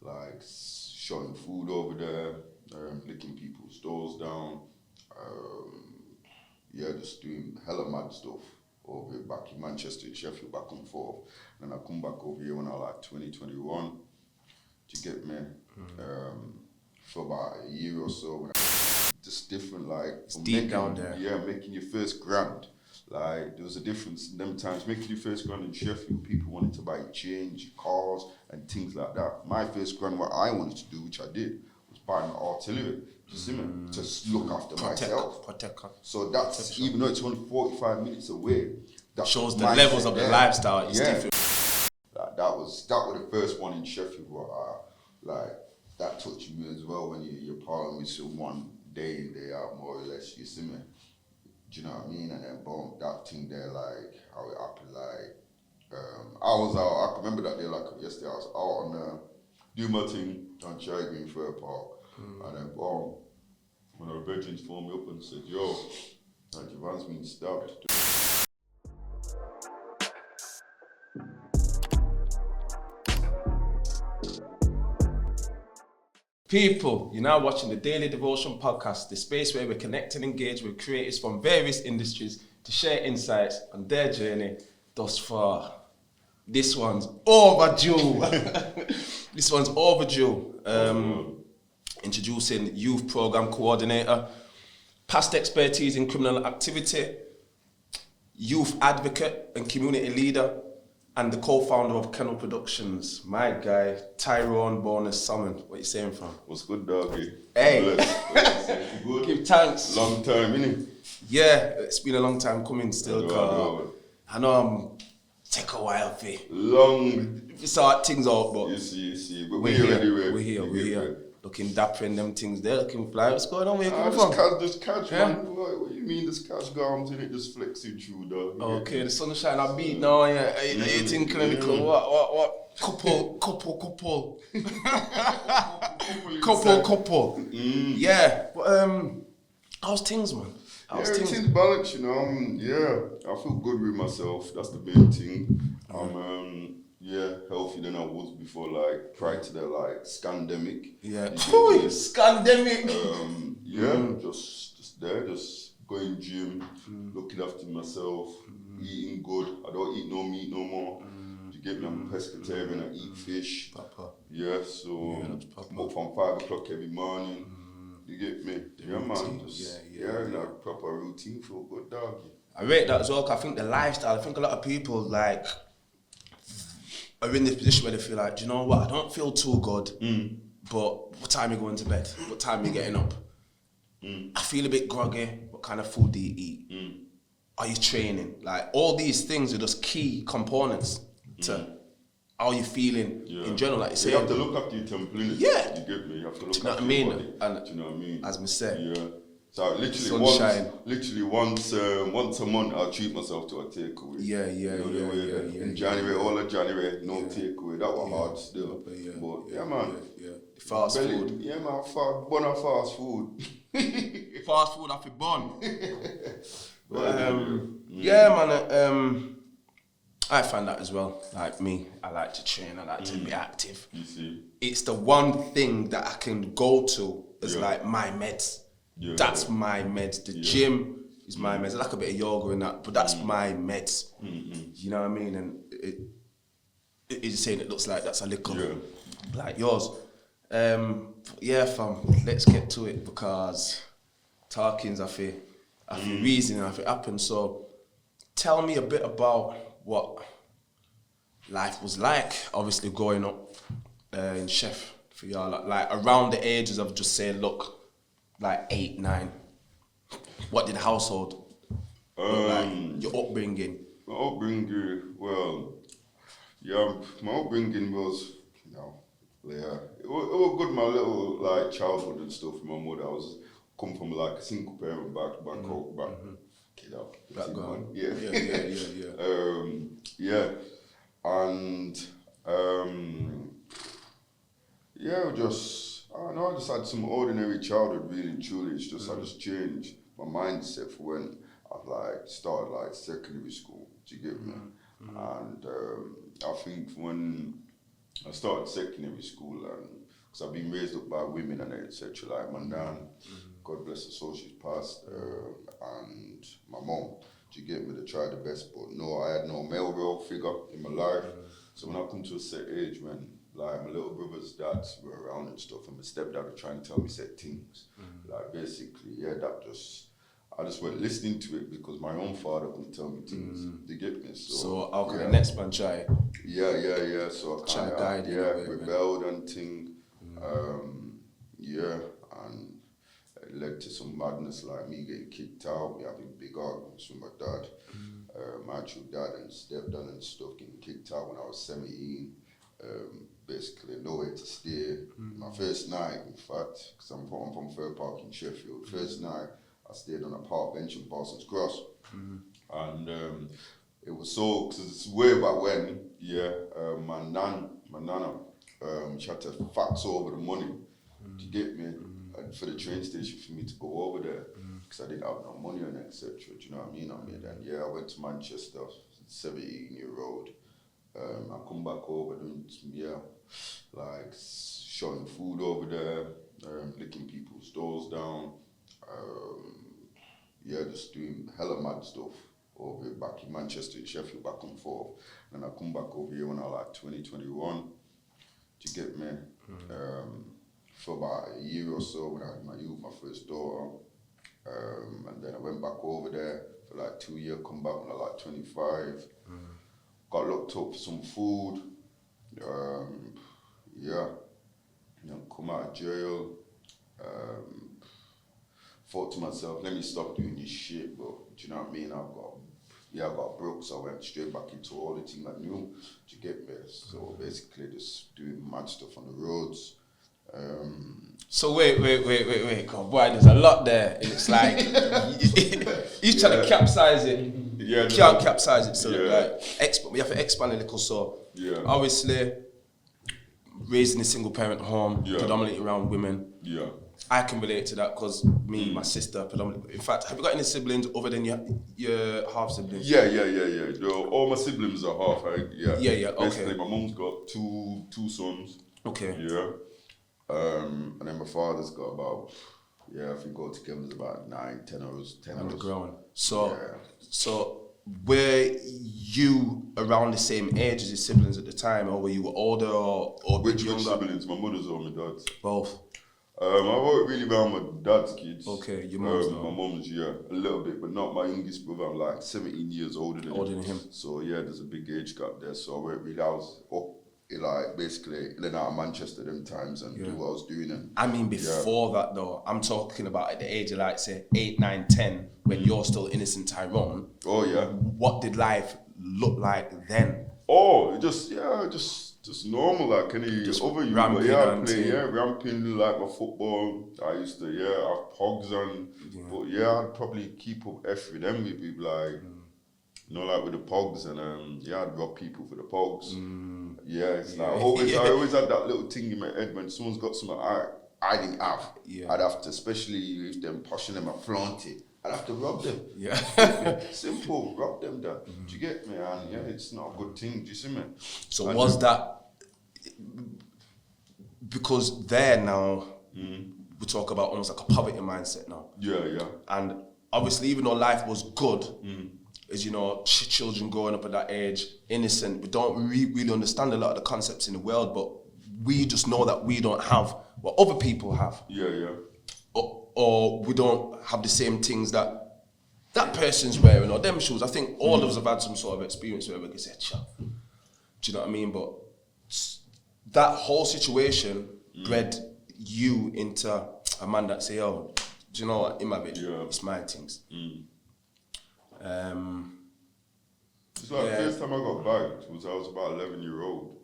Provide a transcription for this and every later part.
like showing food over there, licking people's doors down, just doing hella mad stuff over here back in Manchester, Sheffield, back and forth. And I come back over here when I was like 2021, to get me, for about a year or so. When just different, like, it's deep down there. Yeah, making your first grand. Like, there was a difference in them times. Making your first grand in Sheffield, people wanted to buy change, cars, and things like that. My first grand, what I wanted to do, which I did, was buy an artillery. You see me? Just look after myself. So that's, even though it's only 45 minutes away, that shows the levels of the lifestyle. It's different. That was the first one in Sheffield where that touched me as well, when you're partying with someone day in, day out, more or less, you see me? Do you know what I mean? And then boom, that thing there, like, how it happened, like, I was out, I can remember that day like yesterday, I was out on doing my thing on Cherry Green Fair Park, and then boom, when our veterans phoned me up and said, yo, Javon's been stabbed. People, you're now watching the Daily Devotion Podcast, the space where we connect and engage with creators from various industries to share insights on their journey thus far. This one's overdue. This one's overdue. Introducing Youth Program Coordinator, past expertise in criminal activity, youth advocate and community leader, and the co-founder of Kennel Productions, my guy, Tyrone Bonus Salmon. What you saying, fam? What's good, doggy? Hey. Good. Give thanks. Long time, innit? Yeah, it's been a long time coming still. I know I'm take a while for long. Sort things out, but you see. But we're here. We're here. Looking dapper in them things there, looking fly. What's going on? Where you coming from? Just catch, man. What you mean, this catch garms in it, just flexing through, dog? Okay, the sunshine I beat now, yeah. Are you thinking a little, what? Couple. Couple. Yeah, but how's things, man? Everything's balanced, you know. I feel good with myself. That's the main thing. I'm healthier than I was before, like prior to the scandemic. Yeah. Scandemic. Just there, just going gym, looking after myself, eating good. I don't eat no meat no more. You get me? I'm a pescatarian. I eat fish. Papa. Yeah, so I'm up from 5 o'clock every morning. You get me? Man. Like proper routine, feel good, dog. I rate that as well, 'cause I think the lifestyle, I think a lot of people are in this position where they feel like, do you know what, I don't feel too good, but what time are you going to bed? What time are you getting up? I feel a bit groggy, what kind of food do you eat? Are you training? Like, all these things are just key components to how you feeling in general, like you say. You have to look after your temple, innit? Yeah. You get me? You have to look after your body. And do you know what I mean? As me say. Yeah. So once a month I'll treat myself to a takeaway. Yeah. In January, all of January, no takeaway. That was hard still. But man. Yeah. Fast food. Yeah, man. Fast food. Fast food off your bun. Man. I find that as well. Like me, I like to train. I like to be active. You see, it's the one thing that I can go to as like my meds. That's my meds. The gym is my meds. I like a bit of yoga and that, but that's my meds. You know what I mean? And it's saying it looks like that's a little like yours. Fam, let's get to it, because talking's I feel reason I feel happen. So tell me a bit about what life was like, obviously growing up in Chef for y'all, like around the ages of just saying, look, like 8, 9. What did the household look like? Your upbringing? My upbringing, my upbringing was, it was good. My little childhood and stuff. My mother, I was come from a single parent background. I just had some ordinary childhood, really and truly. It's just I just changed my mindset for when I started secondary school. Do you get me? And I think when I started secondary school, and because I've been raised up by women and etc. Like my nan, God bless her soul, she's passed, and my mom. Do you get me? They tried the best, but no, I had no male role figure in my life. So when I come to a set age, when like my little brother's dads were around and stuff, and my stepdad were trying to tell me set things, like basically, yeah, I just went listening to it because my own father couldn't tell me things. Do you get me? So how can the next man try? Yeah. So I kind of guide rebelled and thing. Yeah, and it led to some madness like me getting kicked out, me having big arguments with my dad, my actual dad and stepdad and stuff, getting kicked out when I was 17. Basically nowhere to stay. My first night, in fact, because I'm from Fair Park in Sheffield, first night I stayed on a park bench in Parsons Cross. And it was so, because it's way back when, my nana, she had to fax over the money to get me and for the train station for me to go over there, because I didn't have no money and etc. Do you know what I mean? Then I went to Manchester, 17-year-old. I come back over doing like showing food over there, licking people's doors down, just doing hella mad stuff over back in Manchester, Sheffield, back and forth. And I come back over here when I was like 2021 to get me for about a year or so when I had my first daughter. And then I went back over there for like 2 years, come back when I was like 25. Got locked up for some food. Come out of jail. Thought to myself, let me stop doing this shit, but do you know what I mean? I got broke, so I went straight back into all the things I knew to get me. So basically just doing mad stuff on the roads. So wait, God, boy, there's a lot there. And it's like, he's trying to capsize it. You can't capsize it, so you have to expand a little. So obviously, raising a single parent home, predominantly around women. I can relate to that because me, my sister, predominantly. In fact, have you got any siblings other than your half siblings? Yeah. All my siblings are half. Okay. Basically, my mum's got two sons. Okay. Yeah. And then my father's got about, I think altogether it's about 10 hours. On the ground. So were you around the same age as your siblings at the time, or were you older or Which younger? siblings? My mother's or my dad's? Both. I work really around my dad's kids. Okay, your mum's my mum's, a little bit, but not my youngest brother. I'm like 17 years older than him. So there's a big age gap there. So I worked really, I was up, like basically in and out of Manchester them times and do what I was doing. And I mean, before that though, I'm talking about at the age of like say 8, 9, 10, when you're still innocent Tyrone. Oh yeah. What did life look like then? Oh, just normal, like any other you. Ramping like my football. I used to have pogs and but I'd probably keep up F with them. It'd be like like with the pogs and I'd rob people for the pogs. It's like I always had that little thing in my head when someone's got something I didn't have. I'd have to, especially if them pushing them and flaunt it, I'd have to rob them. Simple, rob them down. Do you get me? And it's not a good thing, do you see me? So was that because there now we talk about almost like a poverty mindset now. And obviously, even though life was good, as you know, children growing up at that age, innocent, we don't really understand a lot of the concepts in the world, but we just know that we don't have what other people have. Or we don't have the same things that person's wearing or them shoes. I think all of us have had some sort of experience where we can say, do you know what I mean? But that whole situation bred you into a man that say, do you know what, in my bed, it's my things. It's like the first time I got bagged was I was about 11-year-old.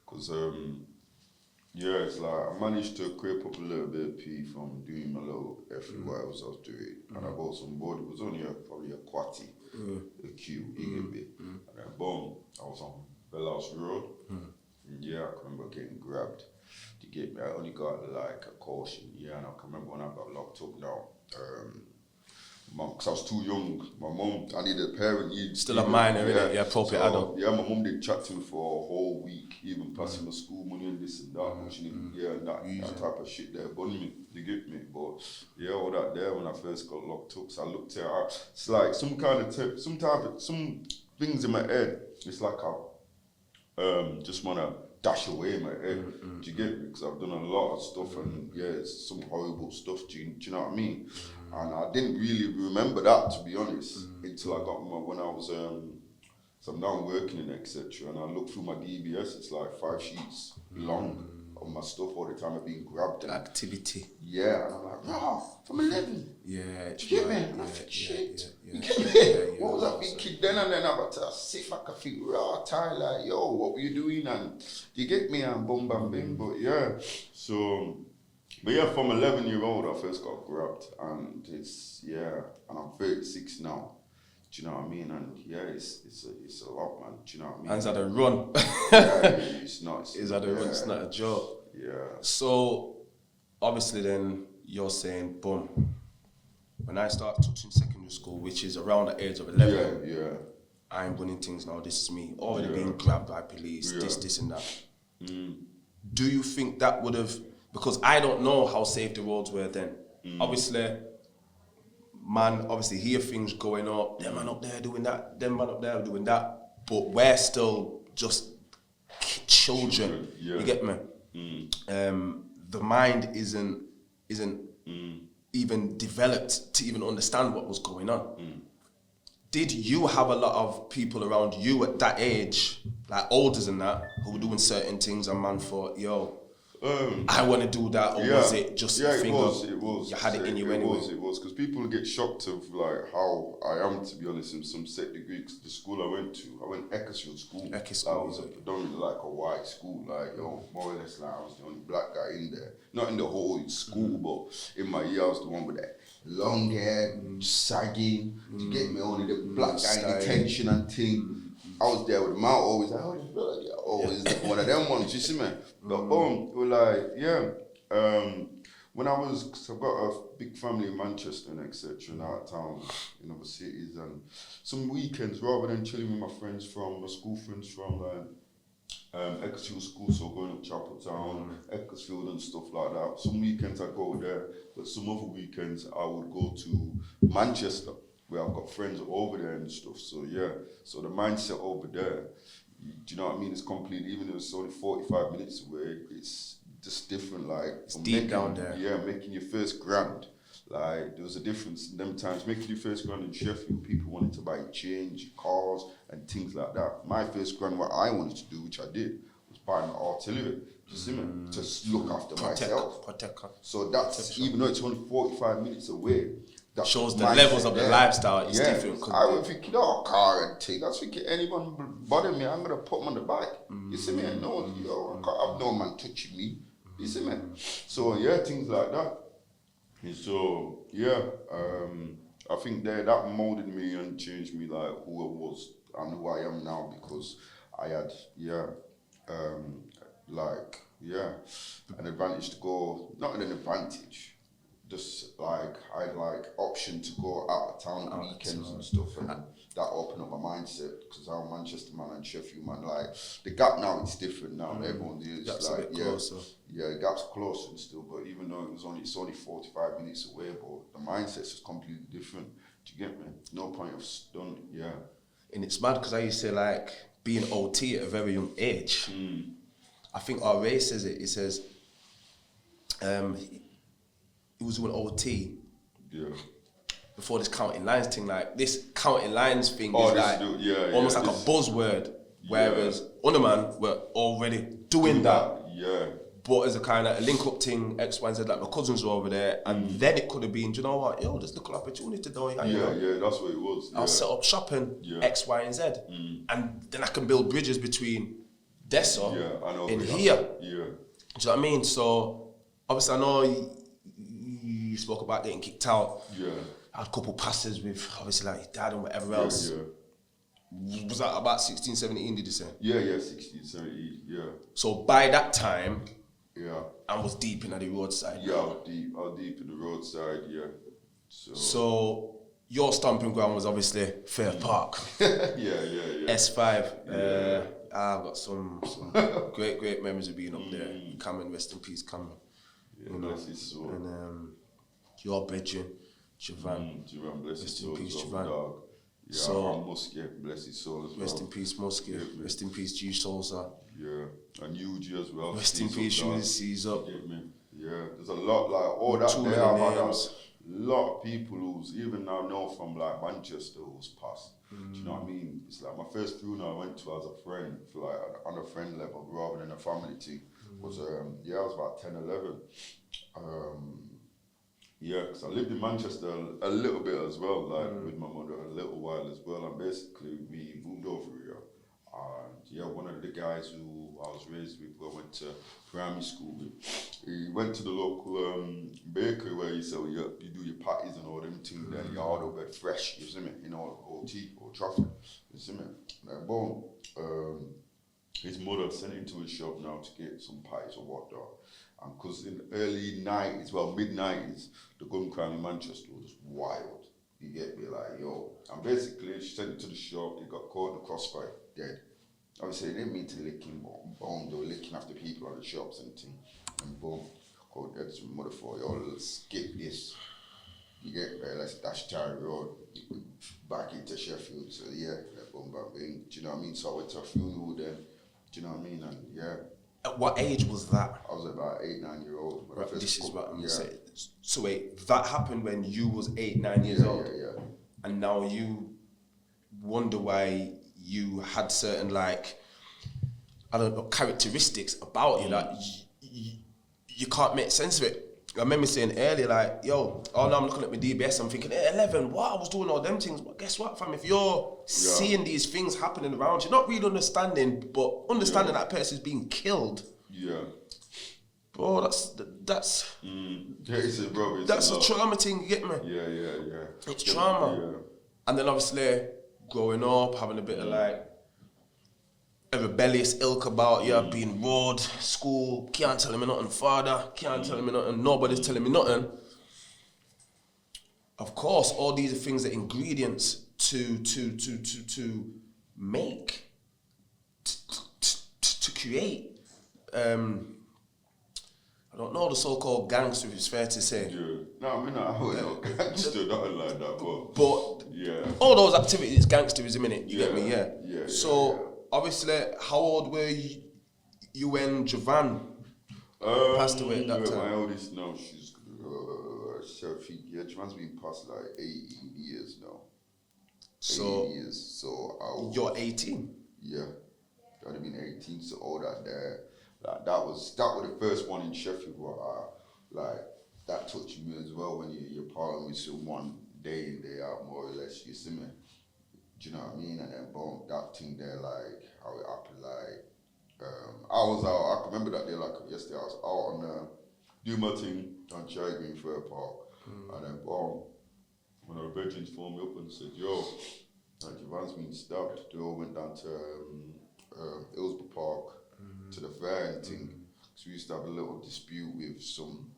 Because it's like I managed to creep up a little bit of pee from doing my little everywhere else I was doing. And I bought some board, it was only probably a quatty, a Q, and then boom, I was on Jailhouse Road. And I can remember getting grabbed to get me. I only got like a caution, and I can remember when I got locked up now. because I was too young. My mum, I needed a parent. Still a minor, innit? Yeah, appropriate adult. Yeah, my mum did chat to me for a whole week, even passing my school money and this and that, and that type of shit there, bunny me, you get me? But yeah, all that there when I first got locked up, so I looked at it, it's like some things in my head, it's like I just wanna dash away my head. Do you get me? Because I've done a lot of stuff and it's some horrible stuff. Do you know what I mean? And I didn't really remember that, to be honest, until I got when I was so I'm now working in etc. And I look through my DBS, it's like 5 sheets long of my stuff all the time. I've been grabbed. Activity. Yeah, and I'm like, rah, from 11. Yeah. Do you get me? And I think, shit. You get me? What was I thinking then? And then I got to sit back and think, rah, tired, like, yo, what were you doing? And do you get me? And boom, bam, bing. But yeah, so, but yeah, from 11-year-old, I first got grabbed. And it's, and I'm 36 now. Do you know what I mean? And yeah, it's a lot, man. Do you know what I mean? Hands had a run. It's not. It's had a run. It's not a joke. Yeah. So obviously, then you're saying, boom. When I start touching secondary school, which is around the age of 11, I'm running things now. This is me already being grabbed by police. This, and that. Do you think that would have? Because I don't know how safe the roads were then. Obviously. Man, obviously hear things going up, them man up there doing that, them man up there doing that, but we're still just children. You get me? The mind isn't even developed to even understand what was going on. Did you have a lot of people around you at that age, like older than that, who were doing certain things and man thought, yo, I want to do that, or was it just a thing it was. You had it in you anyway? It was, because people get shocked of like how I am, to be honest, in some set degree. Cause the school I went Ecclesfield School. That was predominantly like a white school, like, more or less like I was the only black guy in there. Not in the whole school, but in my year I was the one with that long hair, sagging, to get me, only the black guy in detention and thing. I was there with the mouth always like, always one of them ones, you see me? But we're like, when I was, cause I've got a big family in Manchester and etc. and out of town in other cities, and some weekends rather than chilling with my school friends from Ecclesfield School, so going up Chapeltown, Ecclesfield and stuff like that. Some weekends I go there, but some other weekends I would go to Manchester, where I've got friends over there and stuff. So yeah, so the mindset over there, do you know what I mean? It's completely, even though it's only 45 minutes away, it's just different. Like, it's deep down there. Yeah, making your first grand. Like, there was a difference in them times. Making your first grand in Sheffield, people wanted to buy change, cars, and things like that. My first grand, what I wanted to do, which I did, was buy an artillery. You see me? Just look after myself. So that's, even though it's only 45 minutes away, that shows the levels of the lifestyle is different. I would think, car and thing. I was thinking, anyone bother me, I'm going to put them on the bike. You see me? I can't have no man touching me. You see me? So, yeah, things like that. And so, yeah, I think that molded me and changed me, like, who I was and who I am now, because I had, an advantage to go, not an advantage, just like I had like option to go out of town on weekends and stuff, and that opened up my mindset, because I'm a Manchester man and Sheffield man. Like, the gap now, it's different now. Everyone is like, the gap's closer and still, but even though it's only 45 minutes away, but the mindset's just completely different. Do you get me? No point of stun. Yeah. And it's mad because I used to like being OT at a very young age. I think our race says it. It says, he was doing OT before this counting lines thing. Like, this counting lines thing is like almost like a buzzword, whereas other man were already doing that. Yeah. But as a kind of a link up thing, X, Y, and Z, like my cousins were over there, and then it could have been, do you know what? Yo, there's a little opportunity though. Yeah, that's what it was. I'll set up shopping, X, Y, and Z, and then I can build bridges between Dessa and here. Yeah. Do you know what I mean? So obviously I know you spoke about getting kicked out. Yeah. I had a couple passes with obviously like dad and whatever else. Yeah. Was that about 16, 17, did you say? Yeah, 16, 17, yeah. So by that time, I was deep in the roadside. Yeah, I was deep in the roadside, yeah. So your stomping ground was obviously Fair Park. yeah. S5. I've got some great memories of being up there. Cameron, rest in peace, Cameron. Yeah, bless his soul. And your bedroom, Javan. Javan, bless his soul. Rest in peace, Javan. Javan. Yeah, So, Muskie, bless his soul as well. Rest in peace, Muskie. Rest in peace, G Souza. Yeah, and Yuji as well. Rest in peace, Yuji, Seize Up. Yeah, there's a lot like all that there. I had a lot of people who's even I know from like Manchester who's passed. Do you know what I mean? It's like my first funeral I went to as a friend, for like on a friend level rather than a family thing. Was I was about 10, 11. Yeah, because I lived in Manchester a little bit as well, like with my mother a little while as well, and basically we moved over here. And yeah, one of the guys who I was raised with, who I went to primary school with, he went to the local bakery where you sell you do your patties and all them things there, your order bread fresh, you see me, you know, OT or traffic, you see me. Then boom, his mother sent him to his shop now to get some patties or whatnot. And because in the early 90s, well, mid-90s, the gun crime in Manchester was wild. You get me, like, yo. And basically, she sent him to the shop, he got caught in the crossfire, dead. Obviously, they didn't mean to lick him, boom, they were licking after people at the shops and things. And boom, called dead to my mother for, yo, let's skip this. You get me, let's dash Tarry Road, back into Sheffield. So yeah, boom, bang, bang. Do you know what I mean? So I went to a funeral then, do you know what I mean? And yeah. At what age was that? I was about 8, 9 years old. Right, this is what I'm saying. So wait, that happened when you was 8, 9 years old? Yeah. And now you wonder why you had certain, like, I don't know, characteristics about you that you can't make sense of it. I remember saying earlier, like, yo, oh no, I'm looking at my DBS, I'm thinking, hey, 11, what? I was doing all them things. But guess what, fam? If you're seeing these things happening around you, not really understanding, but understanding that person's being killed. Yeah. Bro, that's that's a trauma thing, you get me? Yeah. It's trauma. Yeah. And then obviously, growing up, having a bit of like, a rebellious ilk about being roared, school, can't tell me nothing, father, can't tell me nothing, nobody's telling me nothing. Of course, all these are things that ingredients to make, to create. I don't know the so-called gangster, if it's fair to say. Yeah. No, I mean, I wouldn't know gangster, nothing like that, but yeah. All those activities, gangsterism, innit? You get me, Yeah. So, obviously, how old were you when Javan passed away at that time? My eldest now, she's Javan's been past like 18 years now. So 18 years. So you're 18. Yeah, I'd have been 18. So all that there, that was the first one in Sheffield where that touched me as well when you're partying with someone day in day out more or less. You see me. Do you know what I mean? And then boom, that thing there, like, how it happened, like, I was out, I can remember that day, like, yesterday, I was out on, doing my thing on Cherry Green Fair Park, and then boom, when our veterans phoned me up and said, yo, Javan's been stabbed, they all went down to Hillsborough Park, to the fair and thing, because we used to have a little dispute with some,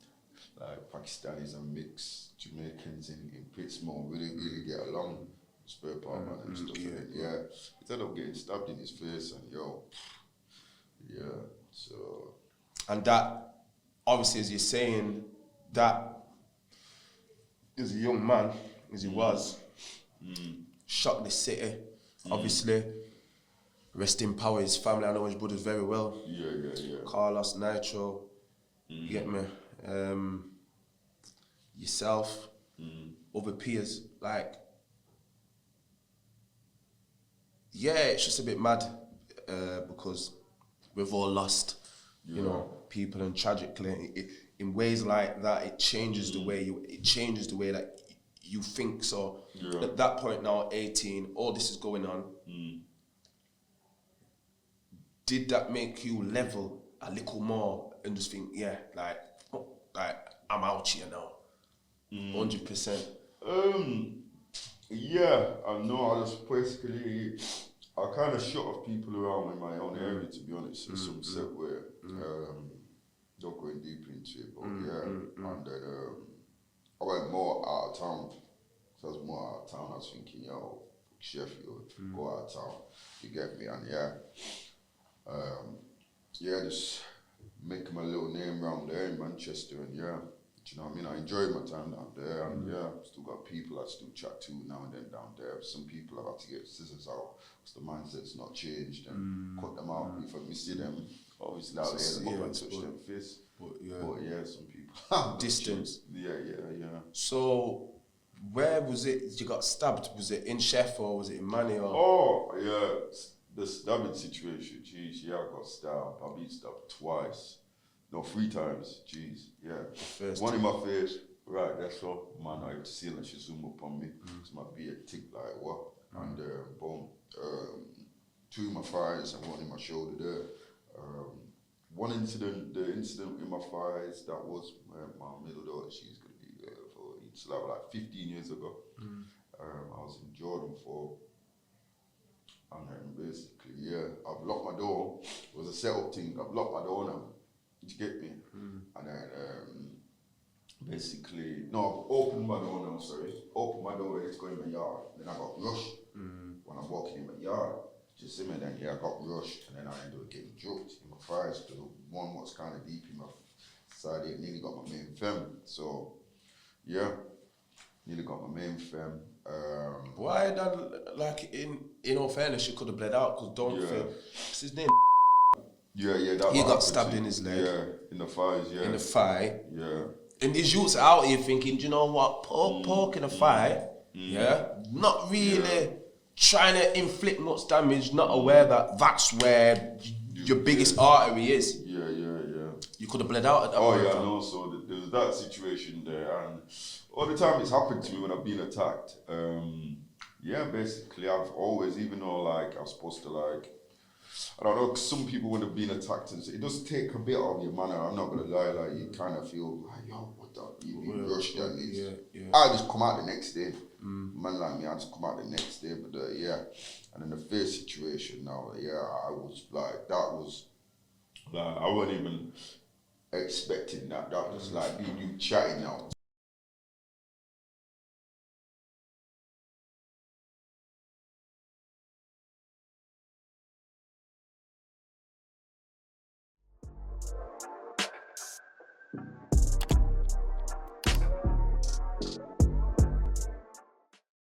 like, Pakistanis and mixed Jamaicans in Pittsmore, we didn't really get along. Spare part man and stuff. He ended up getting stabbed in his face and so. And that, obviously, as you're saying, that as a young man, as he was, shocked the city. Obviously, rest in power, his family, I know his brothers very well. Yeah. Carlos, Nitro, you get me? Yourself, other peers, like, yeah, it's just a bit mad because we've all lost, you know, people, and tragically, in ways like that, it changes the way that you think. So at that point now, 18, all this is going on. Did that make you level a little more and just think, like I'm out here now, 100%? Yeah, I know. I just basically, I kind of shut off people around in my own area, to be honest, in some set where, not going deep into it, but and then I went more out of town. So I was more out of town. I was thinking, yo, Sheffield, go out of town. You get me? And just making my little name around there in Manchester, and do you know what I mean? I enjoyed my time down there, and still got people I still chat to now and then down there. Some people I've had to get scissors out because the mindset's not changed, and cut them out. If I see them, obviously out there, I'm not touch them face. But some people distance. Yeah. So, where was it? You got stabbed? Was it in Sheff or was it in Manny? Or? Oh yeah, the stabbing situation. Jeez, I got stabbed. I've been stabbed twice. No, 3 times. Jeez, First one in my face. Right, that's all. Man, I have to see and she zoom up on me. It's my beard tick like what? And boom. 2 in my thighs and 1 in my shoulder there. The incident in my thighs, that was my middle daughter. She's gonna be it's like 15 years ago. I was in Jordan for, and then basically, I've locked my door. It was a setup thing. I've locked my door now. Did you get me? And then basically, no, I've opened my door now, Opened my door, it's going in my yard. Then I got rushed when I'm walking in my yard. Just see me, then I got rushed, and then I ended up getting juked in my thighs because one was kind of deep in my side. It nearly got my main fem. So, nearly got my main fem. Why that? Like in all fairness, you could have bled out because don't feel. What's his name? That he got stabbed in his leg. Yeah, in the thighs. Yeah. In the thigh. Yeah. And these youths out here thinking, do you know what? Poke in the thigh. Not really trying to inflict much damage. Not aware that that's where your biggest artery is. Yeah. You could have bled out at that point. No. So there was that situation there, and all the time it's happened to me when I've been attacked. Basically I've always, even though like I was supposed to like, I don't know, 'cause some people would have been attacked and it does take a bit of your manner. I'm not gonna lie, like you kind of feel like, yo, what the, you been rushed and I just come out the next day. Man like me, I just come out the next day. But and in the first situation now, I was like, that was like I wasn't even expecting that. That was like you chatting now.